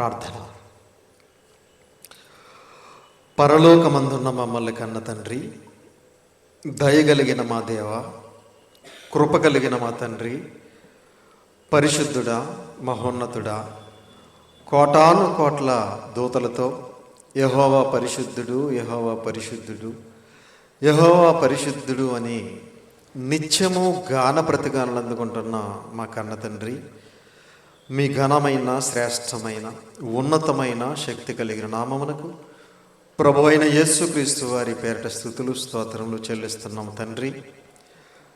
ప్రార్థన. పరలోకమందున్న మమ్మల్ని కన్న తండ్రి, దయగలిగిన మా దేవ, కృప కలిగిన మా తండ్రి, పరిశుద్ధుడా, మహోన్నతుడా, కోటాను కోట్ల దూతలతో యెహోవా పరిశుద్ధుడు, యెహోవా పరిశుద్ధుడు, యెహోవా పరిశుద్ధుడు అని నిత్యము గాన ప్రతిగానలు అందుకుంటున్న మా కన్న తండ్రి, మీ ఘనమైన, శ్రేష్టమైన, ఉన్నతమైన, శక్తి కలిగిన నామమునకు ప్రభువైన యేసుక్రీస్తు వారి పేరిట స్తుతులు స్తోత్రములు చెల్లిస్తున్నాము తండ్రి.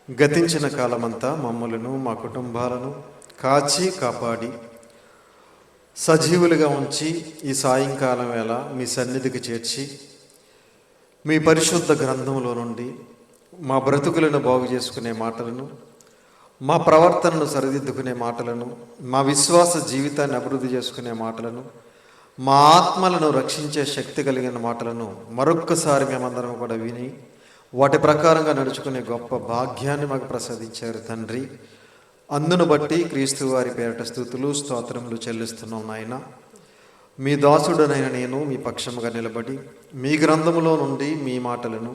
గతించిన కాలమంతా మమ్మలను, మా కుటుంబాలను కాచి కాపాడి సజీవులుగా ఉంచి ఈ సాయంకాలం వేళ మీ సన్నిధికి చేర్చి మీ పరిశుద్ధ గ్రంథంలో నుండి మా బ్రతుకులను బాగు చేసుకునే మాటలను, మా ప్రవర్తనను సరిదిద్దుకునే మాటలను, మా విశ్వాస జీవితాన్ని అభివృద్ధి చేసుకునే మాటలను, మా ఆత్మలను రక్షించే శక్తి కలిగిన మాటలను మరొక్కసారి మేమందరం కూడా విని వాటి ప్రకారంగా నడుచుకునే గొప్ప భాగ్యాన్ని మాకు ప్రసాదించారు తండ్రి. అందును బట్టి క్రీస్తు వారి పేరిట స్తుతులు స్తోత్రములు చెల్లిస్తున్నాం నాయన. మీ దాసుడనైన నేను మీ పక్షముగా నిలబడి మీ గ్రంథములో నుండి మీ మాటలను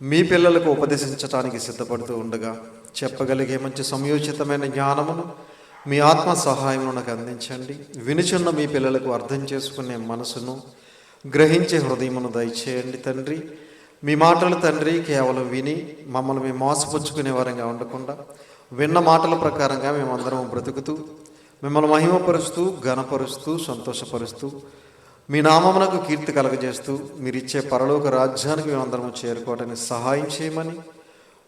మీ పిల్లలకు ఉపదేశించటానికి సిద్ధపడుతూ ఉండగా చెప్పగలిగే మంచి సంయోచితమైన జ్ఞానమును మీ ఆత్మ సహాయమును నాకు అందించండి. వినుచున్న మీ పిల్లలకు అర్థం చేసుకునే మనసును, గ్రహించే హృదయమును దయచేయండి తండ్రి. మీ మాటలు తండ్రి కేవలం విని మమ్మల్ని మేము మోసపుచ్చుకునే వారంగా ఉండకుండా విన్న మాటల ప్రకారంగా మేమందరం బ్రతుకుతూ మిమ్మల్ని మహిమపరుస్తూ, ఘనపరుస్తూ, సంతోషపరుస్తూ మీ నామమునకు కీర్తి కలగజేస్తూ మీరిచ్చే పరలోక రాజ్యానికి మేమందరం చేరుకోవడానికి సహాయం చేయమని,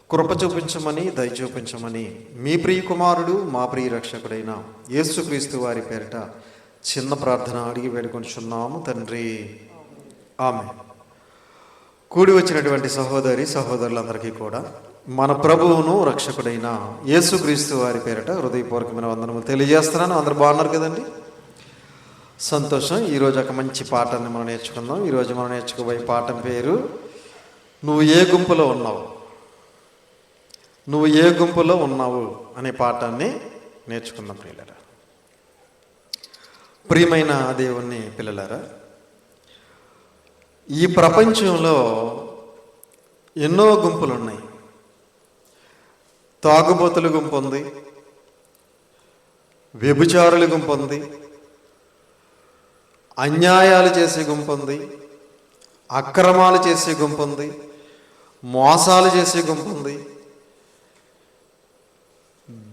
కృప చూపించమని, దయ చూపించమని మీ ప్రియ కుమారుడు, మా ప్రియ రక్షకుడైన యేసుక్రీస్తు వారి పేరిట చిన్న ప్రార్థన అడిగి వేడుకొంటున్నాము తండ్రి, ఆమేన్. కూడి వచ్చినటువంటి సహోదరి సహోదరులందరికీ కూడా మన ప్రభువును రక్షకుడైన యేసుక్రీస్తు వారి పేరిట హృదయపూర్వకమైన వందనములు తెలియజేస్తున్నాను. అందరూ బాగున్నారు కదండి? సంతోషం. ఈరోజు ఒక మంచి పాఠాన్ని మనం నేర్చుకుందాం. ఈరోజు మనం నేర్చుకోబోయే పాఠం పేరు నువ్వు ఏ గుంపులో ఉన్నావు, నువ్వు ఏ గుంపులో ఉన్నావు అనే పాఠాన్ని నేర్చుకుందాం ప్రియులారా. ప్రియమైన దేవుని పిల్లలారా, ఈ ప్రపంచంలో ఎన్నో గుంపులు ఉన్నాయి. తాగుబోతుల గుంపు ఉంది, వ్యభిచారుల గుంపు ఉంది, అన్యాయాలు చేసే గుంపు ఉంది, అక్రమాలు చేసే గుంపు ఉంది, మోసాలు చేసే గుంపు ఉంది,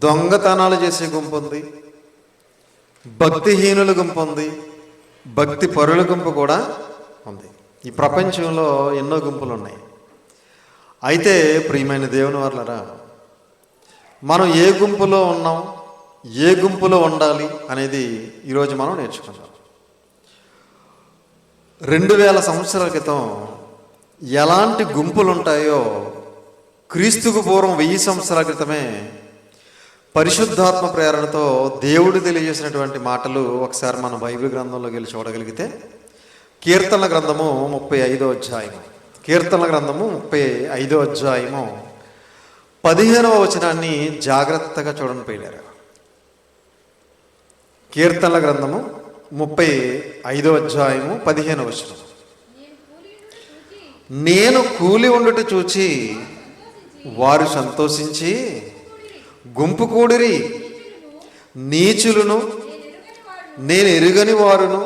దొంగతనాలు చేసే గుంపు ఉంది, భక్తిహీనుల గుంపు ఉంది, భక్తి పరుల గుంపు కూడా ఉంది. ఈ ప్రపంచంలో ఎన్నో గుంపులు ఉన్నాయి. అయితే ప్రియమైన దేవుని వారలారా, మనం ఏ గుంపులో ఉన్నాం, ఏ గుంపులో ఉండాలి అనేది ఈరోజు మనం నేర్చుకుందాం. 2000 సంవత్సరాల క్రితం ఎలాంటి గుంపులు ఉంటాయో క్రీస్తుకు పూర్వం 1000 సంవత్సరాల క్రితమే పరిశుద్ధాత్మ ప్రేరణతో దేవుడు తెలియజేసినటువంటి మాటలు ఒకసారి మన బైబిల్ గ్రంథంలోకి వెళ్ళి చూడగలిగితే కీర్తనల గ్రంథము 35వ అధ్యాయము, కీర్తనల గ్రంథము 35వ అధ్యాయము 15వ వచనాన్ని జాగ్రత్తగా చూడండి పోయినారు. కీర్తనల గ్రంథము 35వ అధ్యాయము 15వ వచనం. నేను కూలి ఉండుట చూచి వారు సంతోషించి గుంపు కూడిరి, నీచులను నేను ఎరుగని వారును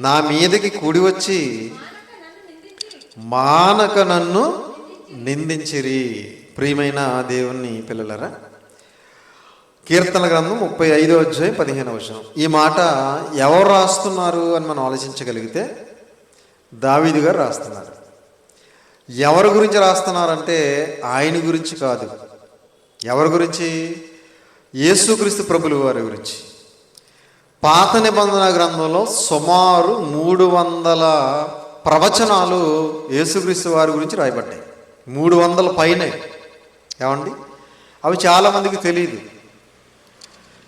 నా మీదకి కూడి వచ్చి మానక నన్ను నిందించిరి. ప్రియమైన దేవుని పిల్లలరా, కీర్తన గ్రంథం 35వ అధ్యాయం 15వ వచనం. ఈ మాట ఎవరు రాస్తున్నారు అని మనం ఆలోచించగలిగితే దావీదు గారు రాస్తున్నారు. ఎవరి గురించి రాస్తున్నారంటే ఆయన గురించి కాదు. ఎవరి గురించి? యేసుక్రీస్తు ప్రభులు వారి గురించి. పాత నిబంధన గ్రంథంలో సుమారు 300 ప్రవచనాలు యేసుక్రీస్తు వారి గురించి రాయబడ్డాయి. 300 పైనే. ఏమండి? అవి చాలామందికి తెలియదు.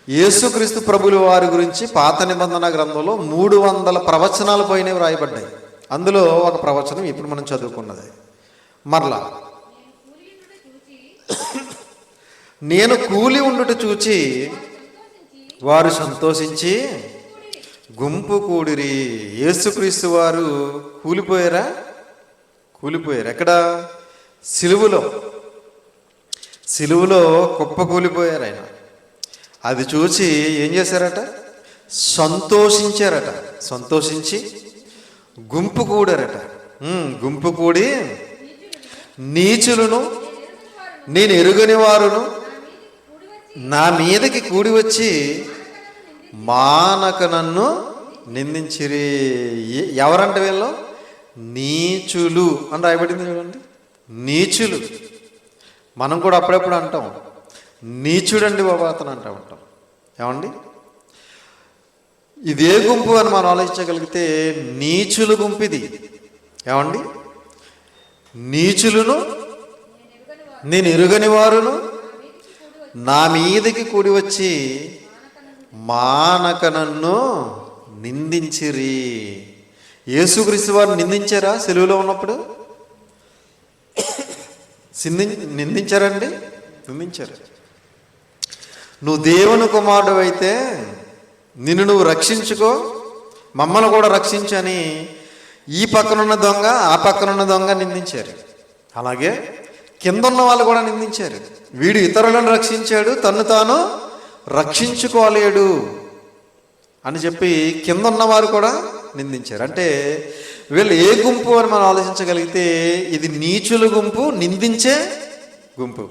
యేసుక్రీస్తు ప్రభులు వారి గురించి పాత నిబంధన గ్రంథంలో 300 ప్రవచనాల పైనే రాయబడ్డాయి. అందులో ఒక ప్రవచనం ఇప్పుడు మనం చదువుకున్నది. మరలా నేను కూలి ఉండుట చూచి వారు సంతోషించి గుంపు కూడిరి. యేసుక్రీస్తు వారు కూలిపోయారా? కూలిపోయారు. ఎక్కడ? సిలువలో కుప్ప కూలిపోయారు ఆయన. అది చూసి ఏం చేశారట? సంతోషించారట. సంతోషించి గుంపు కూడారట. గుంపు కూడి నీచులను, నేను ఎరుగని వారును నా మీదకి కూడి వచ్చి మానక నన్ను నిందించిరి. ఎవరంటే వీళ్ళు? నీచులు అని రాయబడింది చూడండి. నీచులు. మనం కూడా అప్పుడప్పుడు అంటాం, నీచుడండి బాబా అతను అంటూ ఉంటాం. ఏమండి, ఇదే గుంపు అని మనం ఆలోచించగలిగితే నీచులు గుంపు ఇది. ఏమండి, నీచులను, నేను ఎరుగని వారును నా మీదకి కూడి వచ్చి మానక నన్ను నిందించిరి. యేసుక్రీస్తు వారు నిందించారా? సిలువలో ఉన్నప్పుడు నిందించారండి? నిందించారు. నువ్వు దేవుని కుమారుడు అయితే నిన్ను నువ్వు రక్షించుకో, మమ్మల్ని కూడా రక్షించని ఈ పక్కనున్న దొంగ, ఆ పక్కనున్న దొంగ నిందించారు. అలాగే కింద ఉన్న వాళ్ళు కూడా నిందించారు. వీడు ఇతరులను రక్షించాడు, తన్ను తాను రక్షించుకోలేడు అని చెప్పి కింద ఉన్నవారు కూడా నిందించారు. అంటే వీళ్ళు ఏ గుంపు అని మనం ఆలోచించగలిగితే ఇది నీచుల గుంపు, నిందించే గుంపు.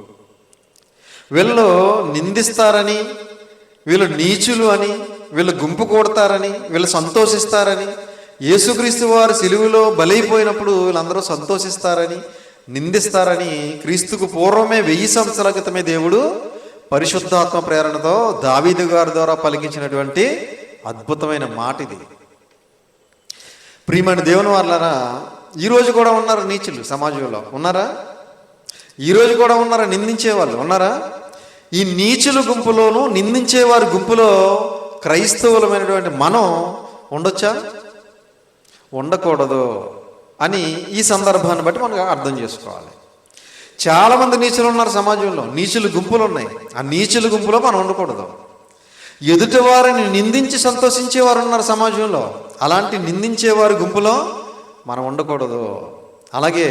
వీళ్ళు నిందిస్తారని, వీళ్ళు నీచులు అని, వీళ్ళు గుంపు కొడతారని, వీళ్ళు సంతోషిస్తారని, యేసుక్రీస్తు వారు సిలువలో బలైపోయినప్పుడు వీళ్ళందరూ సంతోషిస్తారని, నిందిస్తారని క్రీస్తుకు పూర్వమే 1000 సంవత్సరాల క్రితమే దేవుడు పరిశుద్ధాత్మ ప్రేరణతో దావీదు గారి ద్వారా పలికించినటువంటి అద్భుతమైన మాట ఇది. ప్రియమైన దేవుని వారలారా, ఈరోజు కూడా ఉన్నారు నీచులు సమాజంలో. ఉన్నారా? ఈరోజు కూడా ఉన్నారా నిందించే వాళ్ళు? ఉన్నారా? ఈ నీచుల గుంపులోను, నిందించేవారి గుంపులో క్రైస్తవులమైనటువంటి మనం ఉండొచ్చా? ఉండకూడదు అని ఈ సందర్భాన్ని బట్టి మనం అర్థం చేసుకోవాలి. చాలామంది నీచులు ఉన్నారు సమాజంలో, నీచుల గుంపులు ఉన్నాయి. ఆ నీచుల గుంపులో మనం ఉండకూడదు. ఎదుటి వారిని నిందించి సంతోషించేవారు ఉన్నారు సమాజంలో, అలాంటి నిందించేవారి గుంపులో మనం ఉండకూడదు. అలాగే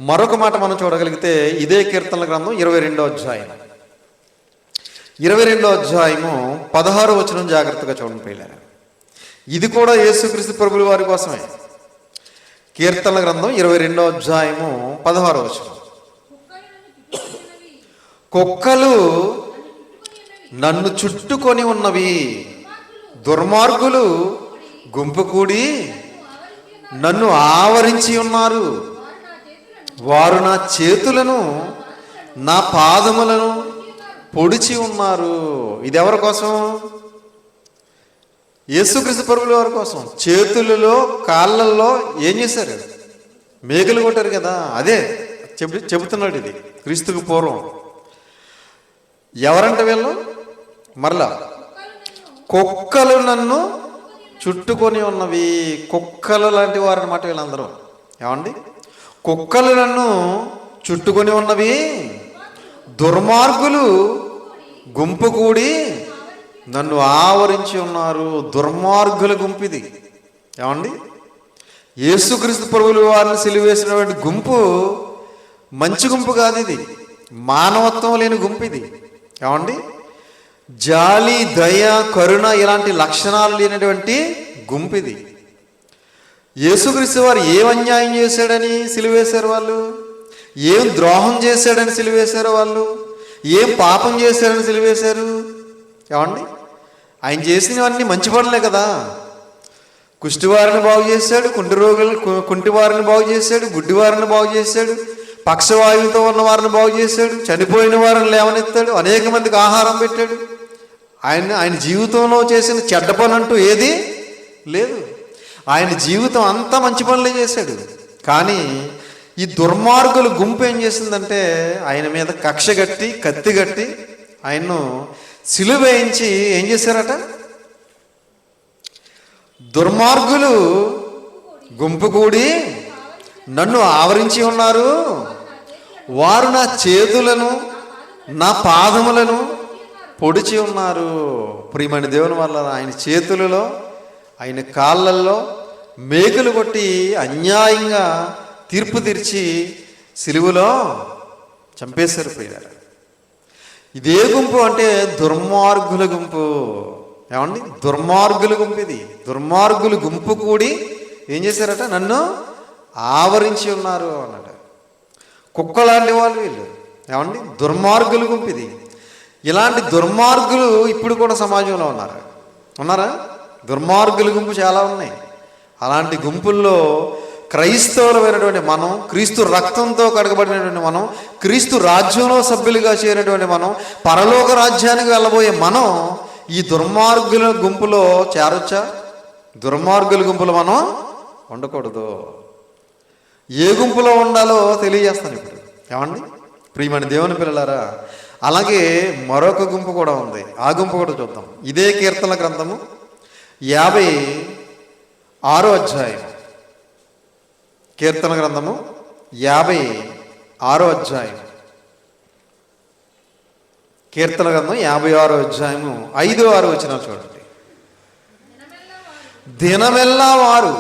మరొక మాట మనం చూడగలిగితే ఇదే కీర్తనల గ్రంథం 22వ అధ్యాయం 16వ వచనం జాగ్రత్తగా చూడండి ప్రియులారా. ఇది కూడా యేసుక్రీస్తు ప్రభుల వారి కోసమే. కీర్తనల గ్రంథం 22వ అధ్యాయము 16వ వచనం. కుక్కలు నన్ను చుట్టుకొని ఉన్నవి, దుర్మార్గులు గుంపు కూడి నన్ను ఆవరించి ఉన్నారు. వారు నా చేతులను, నా పాదములను పొడిచి ఉన్నారు. ఇది ఎవరి కోసం? యేసుక్రీస్తు ప్రభుల వారి కోసం. చేతులలో, కాళ్ళల్లో ఏం చేశారు? మేకులు కొట్టారు కదా. అదే చెబుతున్నాడు ఇది క్రీస్తుకు పూర్వం. ఎవరంట వీళ్ళు? మరలా కుక్కలు నన్ను చుట్టుకొని ఉన్నవి. కుక్కలు లాంటి వారు అన్నమాట వీళ్ళందరూ. ఏమండి, కుక్కలు నన్ను చుట్టుకొని ఉన్నవి, దుర్మార్గులు గుంపు కూడి నన్ను ఆవరించి ఉన్నారు. దుర్మార్గుల గుంపు ఇది. ఏమండి, యేసుక్రీస్తు ప్రభువుల వారిని సిలువేసినటువంటి గుంపు మంచి గుంపు కాదు. ఇది మానవత్వం లేని గుంపు ఇది. ఏమండి, జాలి, దయ, కరుణ ఇలాంటి లక్షణాలు లేనటువంటి గుంపు ఇది. యేసుక్రీస్తు వారు ఏం అన్యాయం చేశాడని సిలువేశారు వాళ్ళు? ఏం ద్రోహం చేశాడని సిలువేశారు వాళ్ళు? ఏం పాపం చేశాడని సిలువేశారు? ఏమండి, ఆయన చేసినవన్నీ మంచి పనులే కదా. కుష్టివారిని బాగు చేశాడు, కుంటివారిని బాగు చేశాడు, గుడ్డివారిని బాగు చేశాడు, పక్షవాయువుతో ఉన్న వారిని బాగు చేశాడు, చనిపోయిన వారిని లేవనెత్తాడు, అనేక మందికి ఆహారం పెట్టాడు. ఆయన జీవితంలో చేసిన చెడ్డ పని అంటూ ఏది లేదు. ఆయన జీవితం అంతా మంచి పనులే చేశాడు. కానీ ఈ దుర్మార్గుల గుంపు ఏం చేసిందంటే ఆయన మీద కక్ష కట్టి, కత్తి కట్టి ఆయన్ను సిలువ వేయించి ఏం చేశారట? దుర్మార్గులు గుంపు కూడి నన్ను ఆవరించి ఉన్నారు. వారు నా చేతులను, నా పాదములను పొడిచి ఉన్నారు. ప్రియమైన దేవుని వల్ల ఆయన చేతులలో, ఆయన కాళ్ళల్లో మేకులు కొట్టి అన్యాయంగా తీర్పు తీర్చి సిలువలో చంపేశారు ప్రియులారా. ఇదే గుంపు అంటే దుర్మార్గుల గుంపు. ఏమండి, దుర్మార్గుల గుంపు ఇది. దుర్మార్గుల గుంపు కూడి ఏం చేశారట? నన్ను ఆవరించి ఉన్నారు అన్నాడు. కుక్కలాంటి వాళ్ళు వీళ్ళు. ఏమండి, దుర్మార్గుల గుంపు ఇది. ఇలాంటి దుర్మార్గులు ఇప్పుడు కూడా సమాజంలో ఉన్నారా? దుర్మార్గుల గుంపు చాలా ఉన్నాయి. అలాంటి గుంపుల్లో క్రైస్తవులమైనటువంటి మనం, క్రీస్తు రక్తంతో కడగబడినటువంటి మనం, క్రీస్తు రాజ్యంలో సభ్యులుగా చేరినటువంటి మనం, పరలోక రాజ్యానికి వెళ్ళబోయే మనం ఈ దుర్మార్గుల గుంపులో చేరొచ్చా? దుర్మార్గుల గుంపులో మనం ఉండకూడదు. ఏ గుంపులో ఉండాలో తెలియజేస్తాను ఇప్పుడు. ఏమండి, ప్రియమైన దేవుని పిల్లలారా, అలాగే మరొక గుంపు కూడా ఉంది. ఆ గుంపు కూడా చూద్దాం. ఇదే కీర్తన గ్రంథము 56వ అధ్యాయం. కీర్తన గ్రంథము 56వ అధ్యాయం. కీర్తన గ్రంథం 56వ అధ్యాయము 5-6 వచనాలు చూడండి. దినమెల్లా వారు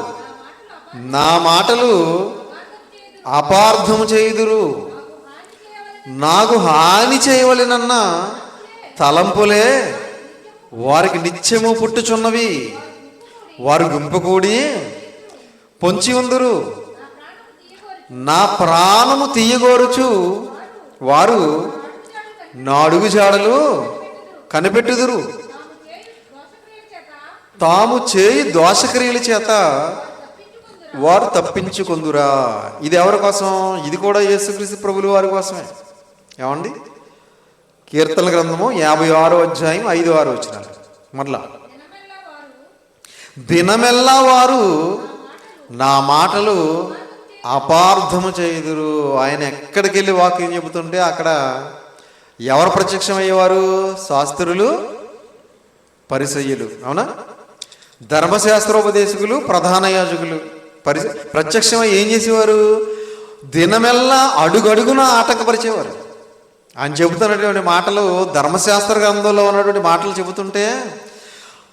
నా మాటలు అపార్థము చేయుదురు, నాకు హాని చేయవలెనన్న తలంపులే వారికి నిత్యము పుట్టుచున్నవి. వారు గుంపు కూడి పొంచి ఉందురు, నా ప్రాణము తీయగోరుచు వారు నా అడుగు జాడలు కనిపెట్టుదురు. తాము చేయి దోషక్రియల చేత వారు తప్పించుకొందురా. ఇది ఎవరి కోసం? ఇది కూడా యేసుక్రీస్తు ప్రభువుల వారి కోసమే. ఏమండి, కీర్తన గ్రంథము 56వ అధ్యాయం 5-6 వచనాలు. మరలా, దినమెల్లా వారు నా మాటలు అపార్థము చేయుదురు. ఆయన ఎక్కడికి వెళ్ళి వాక్యం చెబుతుంటే అక్కడ ఎవరు ప్రత్యక్షమయ్యేవారు? శాస్త్రులు, పరిసయ్యులు. అవునా? ధర్మశాస్త్రోపదేశకులు, ప్రధాన యాజకులు ప్రత్యక్షమై ఏం చేసేవారు? దినమెల్లా అడుగడుగున ఆటంకపరిచేవారు. ఆయన చెబుతున్నటువంటి మాటలు, ధర్మశాస్త్ర గ్రంథంలో ఉన్నటువంటి మాటలు చెబుతుంటే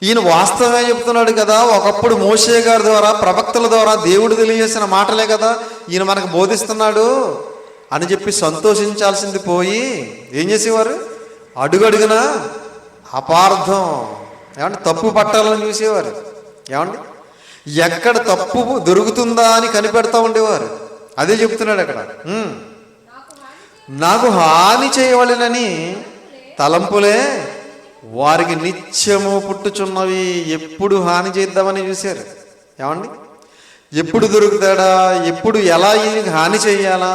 ఈయన వాస్తవమే చెప్తున్నాడు కదా, ఒకప్పుడు మోషే గారి ద్వారా, ప్రవక్తల ద్వారా దేవుడు తెలియజేసిన మాటలే కదా ఈయన మనకు బోధిస్తున్నాడు అని చెప్పి సంతోషించాల్సింది పోయి ఏం చేసేవారు? అడుగడుగున అపార్థం, ఏమంటే తప్పు పట్టాలని చూసేవారు. ఏమండి, ఎక్కడ తప్పు దొరుకుతుందా అని కనిపెడతా ఉండేవారు. అదే చెప్తున్నాడు అక్కడ. నాకు హాని చేయవలెనని తలంపులే వారికి నిత్యము పుట్టుచున్నవి. ఎప్పుడు హాని చేద్దామని చూశారు. ఏమండి, ఎప్పుడు దొరుకుతాడా, ఎప్పుడు ఎలా ఈయనకి హాని చేయాలా,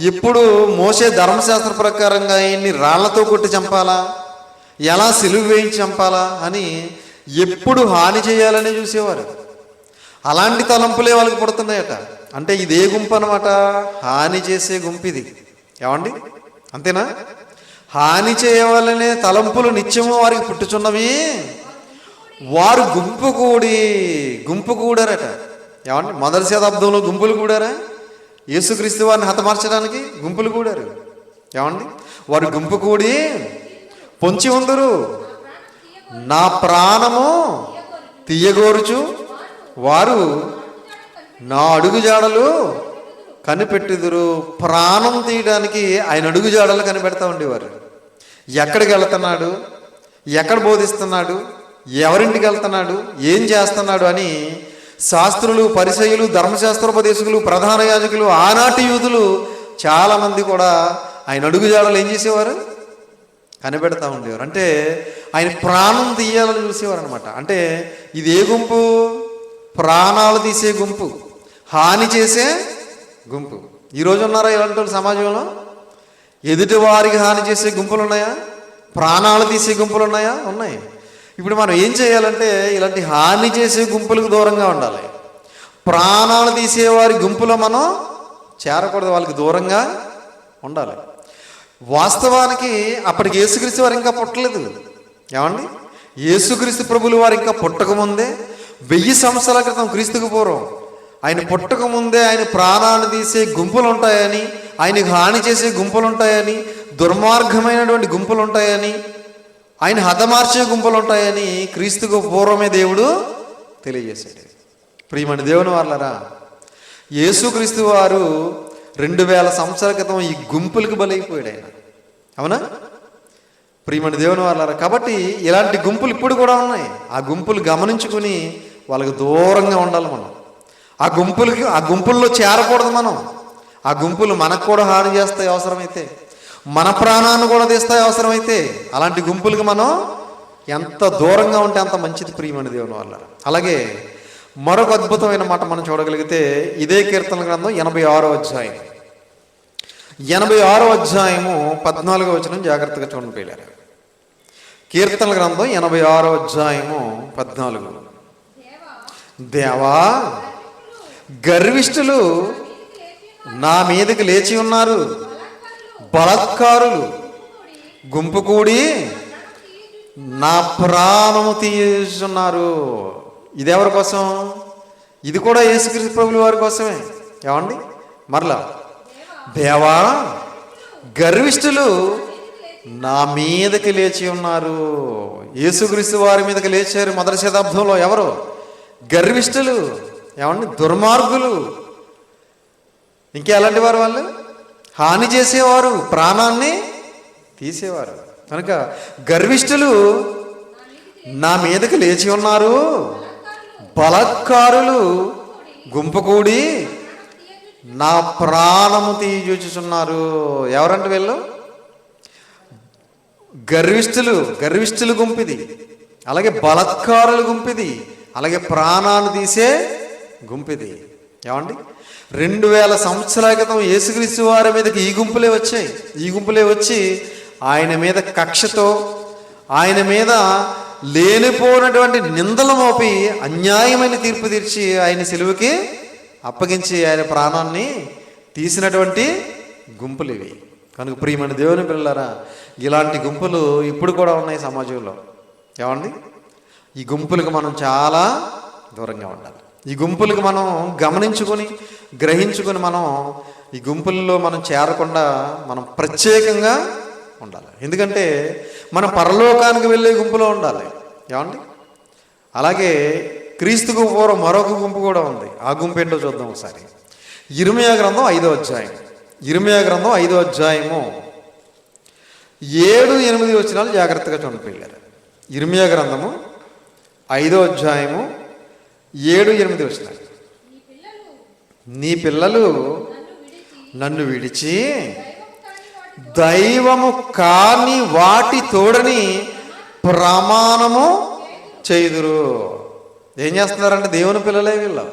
ఎప్పుడు మోసే ధర్మశాస్త్ర ప్రకారంగా ఈయన్ని రాళ్లతో కొట్టి చంపాలా, ఎలా సిలువ వేయించి చంపాలా అని ఎప్పుడు హాని చేయాలని చూసేవారు. అలాంటి తలంపులే వాళ్ళకి పుడుతున్నాయట. అంటే ఇదే గుంపు అనమాట, హాని చేసే గుంపు ఇది. ఏమండి, అంతేనా? హాని చేయవలనే తలంపులు నిత్యము వారికి పుట్టుచున్నవి. వారు గుంపు కూడారట. ఏమండి, మొదటి శతాబ్దంలో గుంపులు కూడారా? యేసుక్రీస్తు వారిని హతమార్చడానికి గుంపులు కూడారు. ఏమండి, వారు గుంపు కూడి పొంచి ఉందరు, నా ప్రాణము తీయగోరుచు వారు నా అడుగు జాడలు కనిపెట్టుదురు. ప్రాణం తీయడానికి ఆయన అడుగు జాడలు కనిపెడతా ఉండేవారు. ఎక్కడికి వెళ్తున్నాడు, ఎక్కడ బోధిస్తున్నాడు, ఎవరింటికి వెళ్తున్నాడు, ఏం చేస్తున్నాడు అని శాస్త్రులు, పరిసయ్యులు, ధర్మశాస్త్రోపదేశకులు, ప్రధాన యాజకులు, ఆనాటి యూదులు చాలామంది కూడా ఆయన అడుగు జాడలు ఏం చేసేవారు? కనిపెడతా ఉండేవారు. అంటే ఆయన ప్రాణం తీయాలని చూసేవారు అనమాట. అంటే ఇది ఏ గుంపు? ప్రాణాలు తీసే గుంపు, హాని చేసే గుంపు. ఈరోజు ఉన్నారా ఇలాంటి వాళ్ళు సమాజంలో? ఎదుటి వారికి హాని చేసే గుంపులు ఉన్నాయా? ప్రాణాలు తీసే గుంపులు ఉన్నాయా? ఉన్నాయి. ఇప్పుడు మనం ఏం చేయాలంటే ఇలాంటి హాని చేసే గుంపులకు దూరంగా ఉండాలి. ప్రాణాలు తీసేవారి గుంపులో మనం చేరకూడదు, వాళ్ళకి దూరంగా ఉండాలి. వాస్తవానికి అప్పటికి యేసుక్రీస్తు వారు ఇంకా పుట్టలేదు. ఏమండి, యేసుక్రీస్తు ప్రభులు వారు ఇంకా పుట్టకముందే 1000 సంవత్సరాల క్రితం, క్రీస్తుకు పూర్వం, ఆయన పుట్టకముందే ఆయన ప్రాణాలు తీసే గుంపులు ఉంటాయని, ఆయనకు హాని చేసే గుంపులు ఉంటాయని, దుర్మార్గమైనటువంటి గుంపులు ఉంటాయని, ఆయన హతమార్చే గుంపులు ఉంటాయని క్రీస్తుకు పూర్వమే దేవుడు తెలియజేశాడు. ప్రియమైన దేవుని వాళ్ళరా, యేసుక్రీస్తు వారు 2000 సంవత్సరాల క్రితం ఈ గుంపులకు బలైపోయాడు ఆయన. అవునా? ప్రియమైన దేవుని వాళ్ళరా, కాబట్టి ఇలాంటి గుంపులు ఇప్పుడు కూడా ఉన్నాయి. ఆ గుంపులు గమనించుకుని వాళ్ళకి దూరంగా ఉండాలి మనం. ఆ గుంపుల్లో చేరకూడదు మనం. ఆ గుంపులు మనకు కూడా హాని చేస్తాయి, అవసరమైతే మన ప్రాణాన్ని కూడా తీస్తాయి అవసరమైతే. అలాంటి గుంపులకు మనం ఎంత దూరంగా ఉంటే అంత మంచిది ప్రియమైన దేవుని వల్ల. అలాగే మరొక అద్భుతమైన మాట మనం చూడగలిగితే ఇదే కీర్తన గ్రంథం 86వ అధ్యాయం 86వ అధ్యాయము 14వ వచనం జాగ్రత్తగా చూడండి పిల్లలు. కీర్తన గ్రంథం 86వ అధ్యాయము 14. దేవా, గర్విష్ఠులు నా మీదకి లేచి ఉన్నారు, బలాత్కారులు గుంపు కూడి నా ప్రాణము తీయుచున్నారు. ఇది ఎవరి కోసం? ఇది కూడా యేసుక్రీస్తు ప్రభువు వారి కోసమే. ఏమండి? మరలా, దేవా, గర్విష్ఠులు నా మీదకి లేచి ఉన్నారు. యేసుక్రీస్తు వారి మీదకి లేచారు మొదటి శతాబ్దంలో. ఎవరు? గర్విష్ఠులు. ఏమండి? దుర్మార్గులు. ఇంకా ఎలాంటి వారు? వాళ్ళు హాని చేసేవారు, ప్రాణాన్ని తీసేవారు. కనుక గర్విష్ఠులు నా మీదకి లేచి ఉన్నారు, బలాత్కారులు గుంపు కూడి నా ప్రాణము తీయచూచుచున్నారు. ఎవరంటే వీళ్ళు? గర్విష్ఠులు గుంపిది, అలాగే బలాత్కారులు గుంపిది, అలాగే ప్రాణాన్ని తీసే గుంపిది. ఏమండి? 2000 సంవత్సరాల క్రితం యేసుక్రీస్తు వారి మీదకి ఈ గుంపులే వచ్చాయి. ఈ గుంపులే వచ్చి ఆయన మీద కక్షతో, ఆయన మీద లేనిపోయినటువంటి నిందలు మోపి అన్యాయమైన తీర్పు తీర్చి ఆయన సిలువకి అప్పగించి ఆయన ప్రాణాన్ని తీసినటువంటి గుంపులు ఇవి. కనుక ప్రియమైన దేవుని పిల్లలారా, ఇలాంటి గుంపులు ఇప్పుడు కూడా ఉన్నాయి సమాజంలో. ఏమండి? ఈ గుంపులకు మనం చాలా దూరంగా ఉండాలి. ఈ గుంపులకు మనం గమనించుకొని, గ్రహించుకొని మనం ఈ గుంపుల్లో మనం చేరకుండా మనం ప్రత్యేకంగా ఉండాలి. ఎందుకంటే మనం పరలోకానికి వెళ్ళే గుంపులో ఉండాలి. ఏమండి? అలాగే క్రీస్తుకు పూర్వం మరొక గుంపు కూడా ఉంది. ఆ గుంపు ఏంటో చూద్దాం ఒకసారి. ఇర్మీయా గ్రంథం 5వ అధ్యాయం. ఇర్మీయా గ్రంథం 5వ అధ్యాయము 7-8 వచనాలు జాగ్రత్తగా చూడండి. ఇర్మీయా గ్రంథము 5వ అధ్యాయము 7-8 వచనాలు. నీ పిల్లలు నన్ను విడిచి దైవము కాని వాటి తోడని ప్రమాణము చేయుదురు. ఏం చేస్తున్నారంటే దేవుని పిల్లలే వీళ్ళు.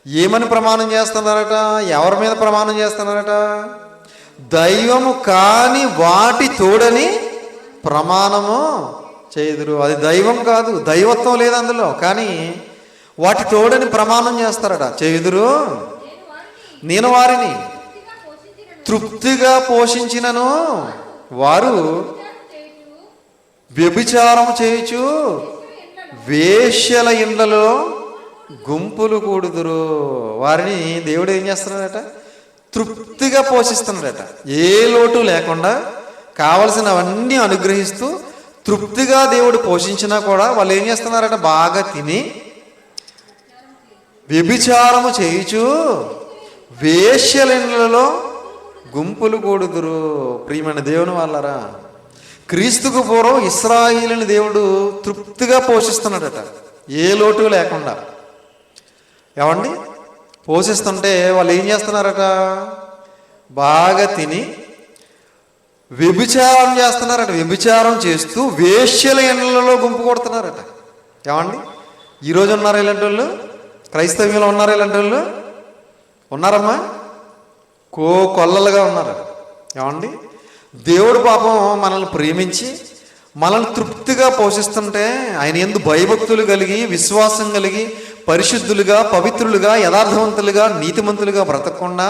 ఏమని ప్రమాణం చేస్తున్నారట? ఎవరి మీద ప్రమాణం చేస్తున్నారట? దైవము కాని వాటి తోడని ప్రమాణము చేయుదురు. అది దైవం కాదు, దైవత్వం లేదు అందులో. కానీ వాటి తోడని ప్రమాణం చేస్తారట. చేయుదురు, నేను వారిని తృప్తిగా పోషించినను వారు వ్యభిచారం చేయుచు వేశ్యల ఇండ్లలో గుంపులు కూడుదురు. వారిని దేవుడు ఏం చేస్తున్నాడట? తృప్తిగా పోషిస్తున్నాడట. ఏ లోటు లేకుండా కావలసినవన్నీ అనుగ్రహిస్తూ తృప్తిగా దేవుడు పోషించినా కూడా వాళ్ళు ఏం చేస్తున్నారట? బాగా తిని వ్యభిచారము చేయుచు వేశ్యల ఇండ్లలో గుంపులు కూడుదురు. ప్రియమైన దేవుని వాళ్ళరా, క్రీస్తుకు పూర్వం ఇశ్రాయేలుని దేవుడు తృప్తిగా పోషిస్తున్నాడట, ఏ లోటు లేకుండా. ఏమండి? పోషిస్తుంటే వాళ్ళు ఏం చేస్తున్నారట? బాగా తిని వ్యభిచారం చేస్తున్నారట. వ్యభిచారం చేస్తూ వేశ్యల ఇండ్లలో గుంపు కొడుతున్నారట. ఏమండి? ఈరోజు ఉన్నారు ఇలాంటి వాళ్ళు? క్రైస్తవ్యంలో ఉన్నారు ఇలాంటి వాళ్ళు? ఉన్నారమ్మా? కొల్లలుగా ఉన్నారు. ఏమండి? దేవుడు పాపం మనల్ని ప్రేమించి మనల్ని తృప్తిగా పోషిస్తుంటే ఆయన యందు భయభక్తులు కలిగి, విశ్వాసం కలిగి, పరిశుద్ధులుగా, పవిత్రులుగా, యథార్థవంతులుగా, నీతిమంతులుగా బ్రతకకుండా,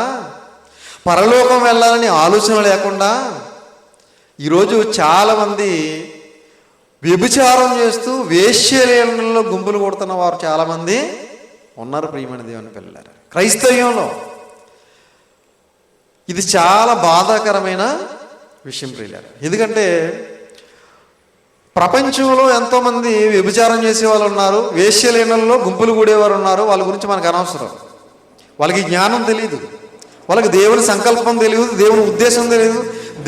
పరలోకం వెళ్ళాలని ఆలోచన లేకుండా ఈరోజు చాలామంది వ్యభిచారం చేస్తూ వేశ్యలలో గుంపులు కొడుతున్న వారు చాలామంది ఉన్నారు. ప్రియమైన దేవుని పిల్లలారా, క్రైస్తవ్యంలో ఇది చాలా బాధాకరమైన విషయం ప్రియులారా. ఎందుకంటే ప్రపంచంలో ఎంతోమంది వ్యభిచారం చేసే వాళ్ళు ఉన్నారు, వేశ్యలీనల్లో గుంపులు కూడేవారు ఉన్నారు. వాళ్ళ గురించి మనకు అనవసరం. వాళ్ళకి జ్ఞానం తెలియదు, వాళ్ళకి దేవుని సంకల్పం తెలియదు, దేవుని ఉద్దేశం తెలియదు,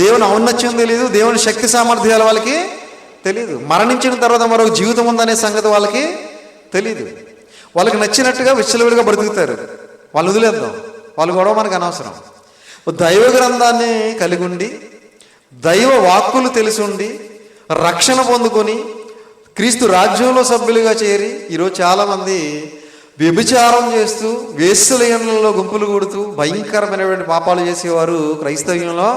దేవుని ఔన్నత్యం తెలియదు, దేవుని శక్తి సామర్థ్యాలు వాళ్ళకి తెలియదు. మరణించిన తర్వాత మరొక జీవితం ఉందనే సంగతి వాళ్ళకి తెలియదు. వాళ్ళకి నచ్చినట్టుగా విచ్చలవిడిగా బ్రతుకుతారు. వాళ్ళు వదిలేద్దాం, వాళ్ళ గొడవ మనకు అనవసరం. దైవ గ్రంథాన్ని కలిగి ఉండి, దైవ వాక్కులు తెలిసి ఉండి, రక్షణ పొందుకొని క్రీస్తు రాజ్యంలో సభ్యులుగా చేరి ఈరోజు చాలామంది వ్యభిచారం చేస్తూ వేశ్యలయంలో గుంపులు కూడుతూ భయంకరమైనటువంటి పాపాలు చేసేవారు క్రైస్తవ్యంలో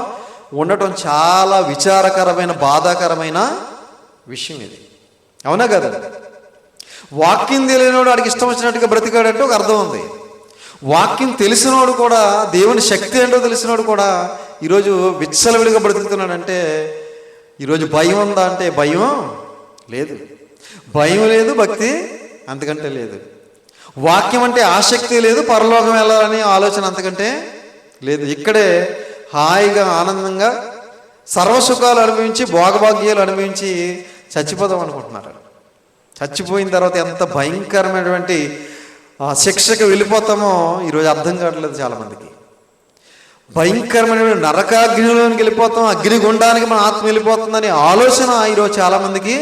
ఉండటం చాలా విచారకరమైన, బాధాకరమైన విషయం ఇది. అవునా కదా? వాక్యం తెలియనివాడు వాడికి ఇష్టం వచ్చినట్టుగా బ్రతికాడంటే ఒక అర్థం ఉంది. వాక్యం తెలిసినవాడు కూడా, దేవుని శక్తి ఏంటో తెలిసినవాడు కూడా ఈరోజు విచ్చలవిడిగా బ్రతుకుతున్నాడంటే ఈరోజు భయం ఉందా అంటే భయం లేదు. భయం లేదు, భక్తి అంతకంటే లేదు. వాక్యం అంటే ఆసక్తి లేదు, పరలోకం వెళ్ళాలని ఆలోచన అంతకంటే లేదు. ఇక్కడే హాయిగా ఆనందంగా సర్వసుఖాలు అనుభవించి భోగభాగ్యాలు అనుభవించి చచ్చిపోదాం అనుకుంటున్నారు. చచ్చిపోయిన తర్వాత ఎంత భయంకరమైనటువంటి శిక్షకు వెళ్ళిపోతామో ఈరోజు అర్థం కావట్లేదు చాలామందికి. భయంకరమైన నరకాగ్నిలోనికి వెళ్ళిపోతాం, అగ్నిగుండానికి మన ఆత్మ వెళ్ళిపోతుందని ఆలోచన ఈరోజు చాలామందికి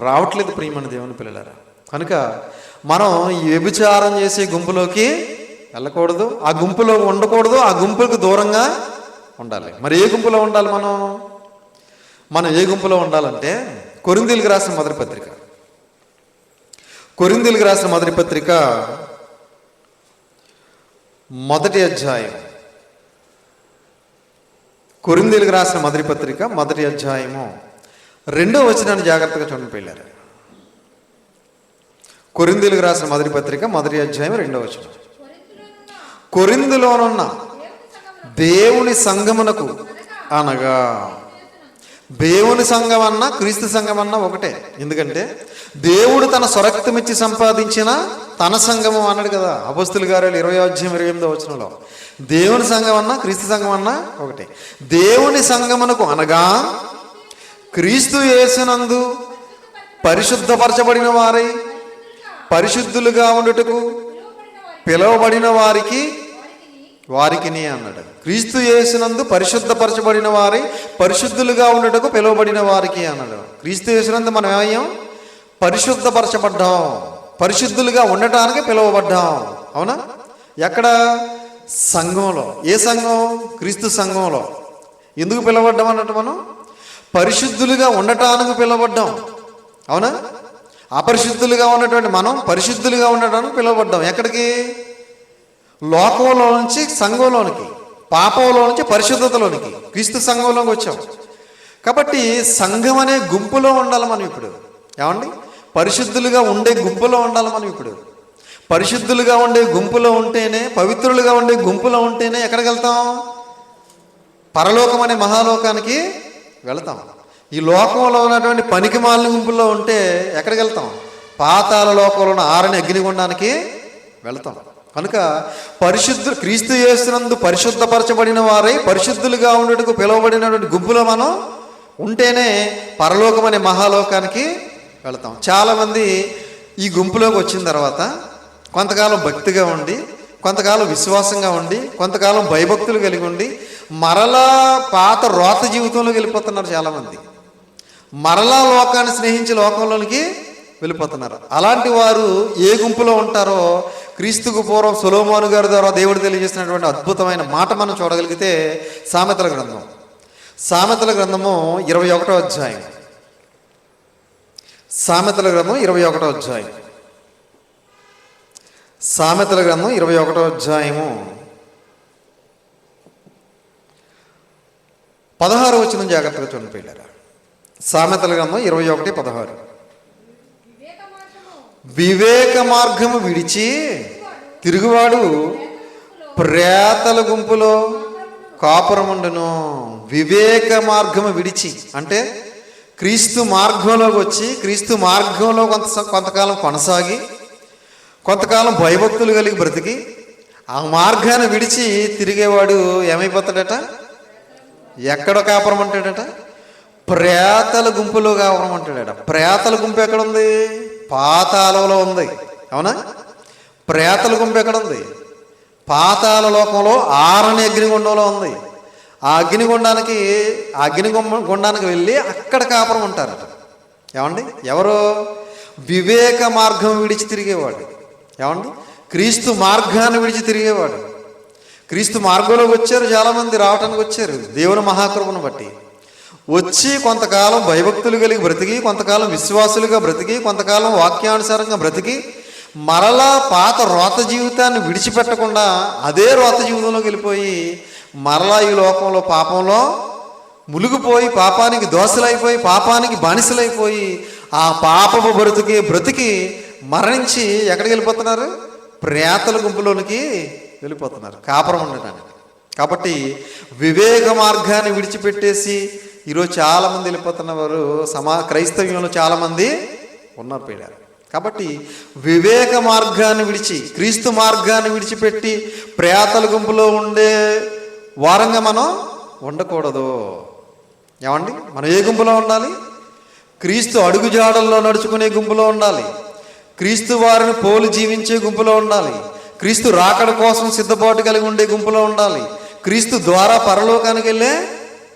రావట్లేదు. ప్రియమైన దేవుని పిల్లలారా, కనుక మనం ఈ వ్యభిచారం చేసే గుంపులోకి వెళ్ళకూడదు, ఆ గుంపులో ఉండకూడదు, ఆ గుంపులకు దూరంగా ఉండాలి. మరి ఏ గుంపులో ఉండాలి? మనం ఏ గుంపులో ఉండాలంటే కొరింథీయులకు రాసిన మొదటి పత్రిక, కొరింథీయులకు రాసిన మొదటి పత్రిక మొదటి అధ్యాయం, కొరింథీయులకు రాసిన మొదటి పత్రిక మొదటి అధ్యాయము 2వ వచనాన్ని జాగ్రత్తగా చూడండి పిల్లలు. కొరింథీయులకు రాసిన మొదటి పత్రిక మొదటి అధ్యాయం 2వ వచనం. కొరింథులోనున్న దేవుని సంఘమునకు, అనగా దేవుని సంఘం అన్నా క్రీస్తు సంఘం అన్నా ఒకటే. ఎందుకంటే దేవుడు తన స్వరక్తమిచ్చి సంపాదించిన తన సంఘము అన్నాడు కదా అపొస్తలుల కార్యాలు 20వ అధ్యాయం 28వ వచనంలో. దేవుని సంఘం అన్నా క్రీస్తు సంఘం అన్నా ఒకటే. దేవుని సంఘమునకు, అనగా క్రీస్తు యేసునందు పరిశుద్ధపరచబడిన వారై పరిశుద్ధులుగా ఉండుటకు పిలువబడిన వారికిని అన్నాడు. క్రీస్తు యేసునందు పరిశుద్ధపరచబడిన వారై పరిశుద్ధులుగా ఉండుటకు పిలువబడిన వారికి అన్నాడు. క్రీస్తు యేసునందు మనం ఏమయ్యాం? పరిశుద్ధపరచబడ్డాం, పరిశుద్ధులుగా ఉండటానికి పిలువబడ్డాం. అవునా? ఎక్కడ? సంఘంలో. ఏ సంఘం? క్రీస్తు సంఘంలో. ఎందుకు పిలువబడ్డాం అన్నట్టు? మనం పరిశుద్ధులుగా ఉండటానికి పిలువబడ్డాం. అవునా? అపరిశుద్ధులుగా ఉన్నటువంటి మనం పరిశుద్ధులుగా ఉండటానికి పిలువబడ్డాం. ఎక్కడికి? లోకంలో నుంచి సంఘంలోనికి, పాపంలో నుంచి పరిశుద్ధతలోనికి, క్రీస్తు సంఘంలోకి వచ్చాం. కాబట్టి సంఘం అనే గుంపులో ఉండాలి మనం ఇప్పుడు. ఏమండి? పరిశుద్ధులుగా ఉండే గుంపులో ఉండాలి మనం ఇప్పుడు. పరిశుద్ధులుగా ఉండే గుంపులో ఉంటేనే, పవిత్రులుగా ఉండే గుంపులో ఉంటేనే ఎక్కడికి వెళ్తాం? పరలోకం అనే మహాలోకానికి వెళతాం. ఈ లోకంలో ఉన్నటువంటి పనికిమాలిన గుంపుల్లో ఉంటే ఎక్కడికి వెళ్తాం? పాతాళ లోకంలో ఉన్న ఆరని అగ్నిగుండానికి వెళతాం. కనుక క్రీస్తు యేసునందు పరిశుద్ధపరచబడిన వారై పరిశుద్ధులుగా ఉండేందుకు పిలువబడినటువంటి గుంపులో మనం ఉంటేనే పరలోకం అనే మహాలోకానికి వెళతాం. చాలామంది ఈ గుంపులోకి వచ్చిన తర్వాత కొంతకాలం భక్తిగా ఉండి, కొంతకాలం విశ్వాసంగా ఉండి, కొంతకాలం భయభక్తులు కలిగి ఉండి మరలా పాత రోత జీవితంలోకి వెళ్ళిపోతున్నారు. చాలామంది మరలా లోకాన్ని స్నేహించి లోకంలోనికి వెళ్ళిపోతున్నారు. అలాంటి వారు ఏ గుంపులో ఉంటారో క్రీస్తుకు పూర్వం సొలొమోను గారి ద్వారా దేవుడు తెలియజేసినటువంటి అద్భుతమైన మాట మనం చూడగలిగితే సామెతల గ్రంథం, సామెతల గ్రంథము 21వ అధ్యాయం, సామెతల గ్రంథం 21వ అధ్యాయం, సామెతల గ్రంథం 21వ అధ్యాయము 16వ వచనం జాగ్రత్తగా చూడండి పిల్లరా. సామెతల గ్రంథం 21:16. వివేక మార్గము విడిచి తిరుగువాడు ప్రేతల గుంపులో కాపురముండును. వివేక మార్గము విడిచి అంటే క్రీస్తు మార్గంలోకి వచ్చి, క్రీస్తు మార్గంలో కొంతకాలం కొనసాగి, కొంతకాలం భయభక్తులు కలిగి బ్రతికి, ఆ మార్గాన్ని విడిచి తిరిగేవాడు ఏమైపోతాడట? ఎక్కడ కాపురం అంటాడట? ప్రేతల గుంపులో కావమంటాడ. ప్రేతల గుంపు ఎక్కడుంది? పాతాళంలో ఉంది. అవునా? ప్రేతల గుంపు ఎక్కడుంది? పాతాళ లోకంలో ఆరని అగ్నిగుండంలో ఉంది. ఆ అగ్నిగుండానికి వెళ్ళి అక్కడ కాపురం ఉంటారట. ఏమండి? ఎవరు? వివేక మార్గం విడిచి తిరిగేవాడు. ఏమండి? క్రీస్తు మార్గాన్ని విడిచి తిరిగేవాడు. క్రీస్తు మార్గంలోకి వచ్చారు, చాలామంది రావటానికి వచ్చారు దేవుని మహాకృపను బట్టి. వచ్చి కొంతకాలం భయభక్తులు కలిగి బ్రతికి, కొంతకాలం విశ్వాసులుగా బ్రతికి, కొంతకాలం వాక్యానుసారంగా బ్రతికి, మరలా పాత రోత జీవితాన్ని విడిచిపెట్టకుండా అదే రోత జీవితంలోకి వెళ్ళిపోయి మరలా ఈ లోకంలో పాపంలో మునిగిపోయి, పాపానికి దోషలైపోయి, పాపానికి బానిసలైపోయి, ఆ పాపపు బ్రతికి మరణించి ఎక్కడికి వెళ్ళిపోతున్నారు? ప్రేతల గుంపులోనికి వెళ్ళిపోతున్నారు కాపురం ఉండటానికి. కాబట్టి వివేక మార్గాన్ని విడిచిపెట్టేసి ఈరోజు చాలామంది వెళ్ళిపోతున్నవారు క్రైస్తవ్యంలో చాలామంది ఉన్నారు పోయారు. కాబట్టి వివేక మార్గాన్ని విడిచి క్రీస్తు మార్గాన్ని విడిచిపెట్టి ప్రేతల గుంపులో ఉండే వారంగా మనం ఉండకూడదు. ఏమండి? మనం ఏ గుంపులో ఉండాలి? క్రీస్తు అడుగుజాడల్లో నడుచుకునే గుంపులో ఉండాలి. క్రీస్తు వారిని పోలి జీవించే గుంపులో ఉండాలి. క్రీస్తు రాకడ కోసం సిద్ధపాటు కలిగి ఉండే గుంపులో ఉండాలి. క్రీస్తు ద్వారా పరలోకానికి వెళ్ళే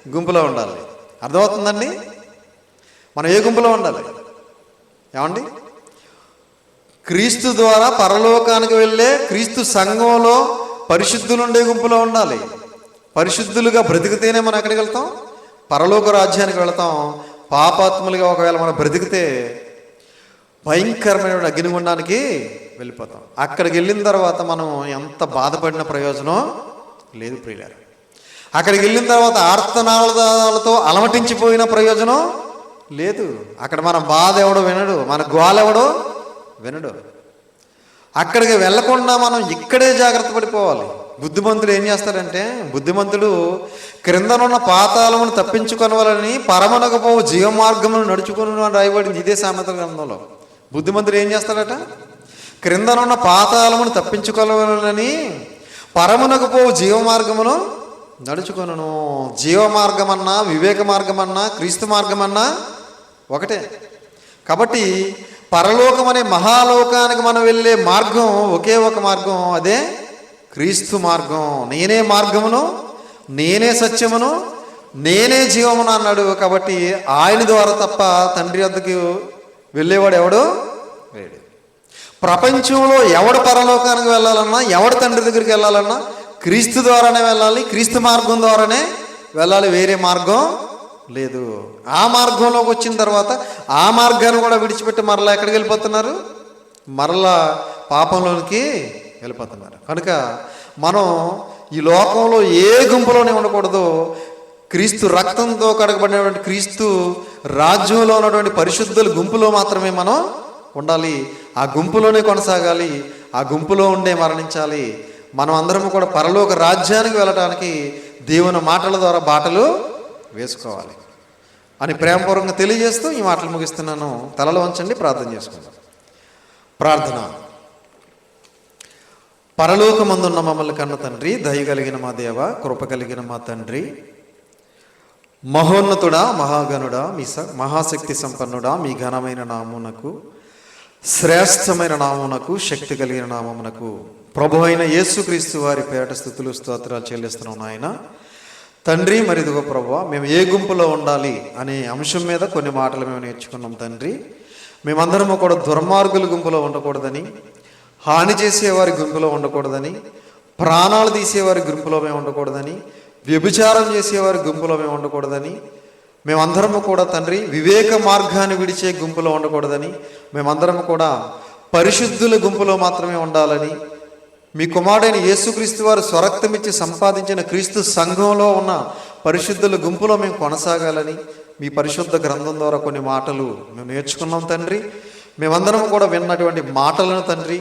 గుంపులో ఉండాలి. అర్థమవుతుందండి? మనం ఏ గుంపులో ఉండాలి? ఏమండి? క్రీస్తు ద్వారా పరలోకానికి వెళ్ళే క్రీస్తు సంఘంలో పరిశుద్ధులు ఉండే గుంపులో ఉండాలి. పరిశుద్ధులుగా బ్రతికితేనే మనం ఎక్కడికి వెళ్తాం? పరలోక రాజ్యానికి వెళతాం. పాపాత్ములుగా ఒకవేళ మనం బ్రతికితే భయంకరమైన అగ్నిగుండానికి వెళ్ళిపోతాం. అక్కడికి వెళ్ళిన తర్వాత మనం ఎంత బాధపడిన ప్రయోజనం లేదు ప్రియులారా. అక్కడికి వెళ్ళిన తర్వాత ఆర్తనాదాలతో అలమటించిపోయిన ప్రయోజనం లేదు. అక్కడ మన బాధ ఎవడో వినడు, మన గోలెవడో వినడు. అక్కడికి వెళ్లకుండా మనం ఇక్కడే జాగ్రత్త పడిపోవాలి. బుద్ధిమంతుడు ఏం చేస్తాడంటే, బుద్ధిమంతుడు క్రిందనున్న పాతాళమును తప్పించుకొనవలని పరమనకపోవు జీవమార్గమును నడుచుకుని అని రాయబడింది ఇదే సామెతల గ్రంథంలో. బుద్ధిమంతుడు ఏం చేస్తాడట? క్రిందనున్న పాతాళమును తప్పించుకోవాలని పరమునకపోవు జీవమార్గమును నడుచుకొనును. జీవమార్గమన్నా, వివేక మార్గమన్నా, క్రీస్తు మార్గమన్నా ఒకటే. కాబట్టి పరలోకం అనే మహాలోకానికి మనం వెళ్ళే మార్గం ఒకే ఒక మార్గం, అదే క్రీస్తు మార్గం. నేనే మార్గమును, నేనే సత్యమును, నేనే జీవమును అన్నాడు. కాబట్టి ఆయన ద్వారా తప్ప తండ్రి వద్దకు వెళ్ళేవాడు ఎవడు లేడు. ప్రపంచంలో ఎవడు పరలోకానికి వెళ్ళాలన్నా, ఎవడు తండ్రి దగ్గరికి వెళ్ళాలన్నా క్రీస్తు ద్వారానే వెళ్ళాలి, క్రీస్తు మార్గం ద్వారానే వెళ్ళాలి. వేరే మార్గం లేదు. ఆ మార్గంలోకి వచ్చిన తర్వాత ఆ మార్గాన్ని కూడా విడిచిపెట్టి మరలా ఎక్కడికి వెళ్ళిపోతున్నారు? మరలా పాపంలోనికి వెళ్ళిపోతున్నారు. కనుక మనం ఈ లోకంలో ఏ గుంపులోనే ఉండకూడదు. క్రీస్తు రక్తంతో కడగబడినటువంటి క్రీస్తు రాజ్యంలో ఉన్నటువంటి పరిశుద్ధుల గుంపులో మాత్రమే మనం ఉండాలి. ఆ గుంపులోనే కొనసాగాలి. ఆ గుంపులో ఉండే మరణించాలి. మనం అందరం కూడా పరలోక రాజ్యానికి వెళ్ళటానికి దేవుని మాటల ద్వారా బాటలు వేసుకోవాలి అని ప్రేమపూర్వకంగా తెలియజేస్తూ ఈ మాటలు ముగిస్తున్నాను. తలలో వంచండి, ప్రార్థన చేసుకుందాం. ప్రార్థన. పరలోకమందున్న మమ్మల్ని కన్న తండ్రి, దయ కలిగిన మా దేవ, కృప కలిగిన మా తండ్రి, మహోన్నతుడా, మహాగణుడా, మీ మహాశక్తి సంపన్నుడా, మీ ఘనమైన నామమునకు, శ్రేష్టమైన నామమునకు, శక్తి కలిగిన నామమునకు ప్రభు అయిన యేసుక్రీస్తు వారి పేట స్థుతులు స్తోత్రాలు చెల్లిస్తున్నాం నాయన. తండ్రి, మరి ఇదిగో ప్రభువా, మేము ఏ గుంపులో ఉండాలి అనే అంశం మీద కొన్ని మాటలు మేము నేర్చుకున్నాం తండ్రి. మేమందరము కూడా దుర్మార్గుల గుంపులో ఉండకూడదని, హాని చేసేవారి గుంపులో ఉండకూడదని, ప్రాణాలు తీసేవారి గుంపులో మేము ఉండకూడదని, వ్యభిచారం చేసేవారి గుంపులో మేము ఉండకూడదని, మేమందరము కూడా తండ్రి వివేక మార్గాన్ని విడిచే గుంపులో ఉండకూడదని, మేమందరము కూడా పరిశుద్ధుల గుంపులో మాత్రమే ఉండాలని, మీ కుమారుడైన యేసుక్రీస్తు వారు స్వరక్తమిచ్చి సంపాదించిన క్రీస్తు సంఘంలో ఉన్న పరిశుద్ధుల గుంపులో మేము కొనసాగాలని మీ పరిశుద్ధ గ్రంథం ద్వారా కొన్ని మాటలు మేము నేర్చుకున్నాం తండ్రి. మేమందరం కూడా విన్నటువంటి మాటలను తండ్రి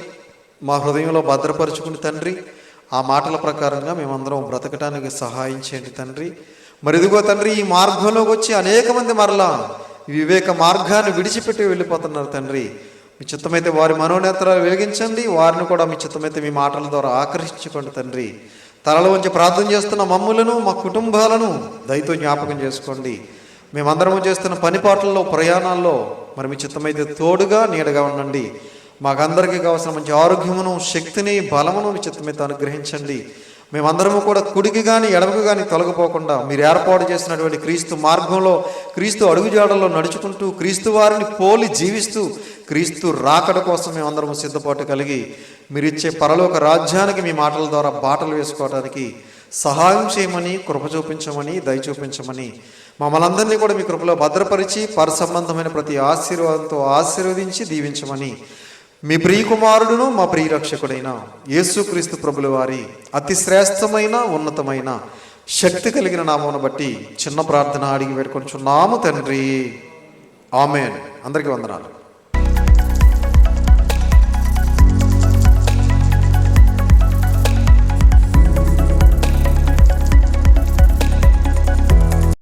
మా హృదయంలో భద్రపరుచుకుని తండ్రి, ఆ మాటల ప్రకారంగా మేమందరం బ్రతకటానికి సహాయం చేయండి తండ్రి. మరి ఇదిగో తండ్రి, ఈ మార్గంలోకి వచ్చి అనేక మంది మరలా వివేక మార్గాన్ని విడిచిపెట్టి వెళ్ళిపోతున్నారు తండ్రి. మీ చిత్తమైతే వారి మనోనేత్రాలు వెలిగించండి, వారిని కూడా మీ చిత్తమైతే మీ మాటల ద్వారా ఆకర్షించుకోండి తండ్రి. తలలో ఉంచి ప్రార్థన చేస్తున్న మమ్ములను, మా కుటుంబాలను దయతో జ్ఞాపకం చేసుకోండి. మేమందరము చేస్తున్న పనిపాట్లలో, ప్రయాణాల్లో మరి మీ చిత్తమైతే తోడుగా నీడగా ఉండండి. మాకందరికీ కావాల్సిన మంచి ఆరోగ్యమును, శక్తిని, బలమును మీ చిత్తమైతే అనుగ్రహించండి. మేమందరము కూడా కుడికి కానీ ఎడమకు కానీ తొలగిపోకుండా మీరు ఏర్పాటు చేసినటువంటి క్రీస్తు మార్గంలో, క్రీస్తు అడుగుజాడల్లో నడుచుకుంటూ, క్రీస్తు వారిని పోలి జీవిస్తూ, క్రీస్తు రాకడ కోసం మేమందరము సిద్ధపాటు కలిగి మీరిచ్చే పరలోక రాజ్యానికి మీ మాటల ద్వారా బాటలు వేసుకోవడానికి సహాయం చేయమని, కృప చూపించమని, దయ చూపించమని, మమ్మల్ని అందరినీ కూడా మీ కృపలో భద్రపరిచి పరసంబంధమైన ప్రతి ఆశీర్వాదంతో ఆశీర్వదించి దీవించమని మీ ప్రియకుమారుడును మా ప్రియరక్షకుడైన యేసుక్రీస్తు ప్రభుల వారి అతి శ్రేష్టమైన, ఉన్నతమైన, శక్తి కలిగిన నామమును బట్టి చిన్న ప్రార్థన అడిగి పెట్టుకొనిచున్నాము తండ్రి. ఆమేన్. అందరికీ వందనాలు.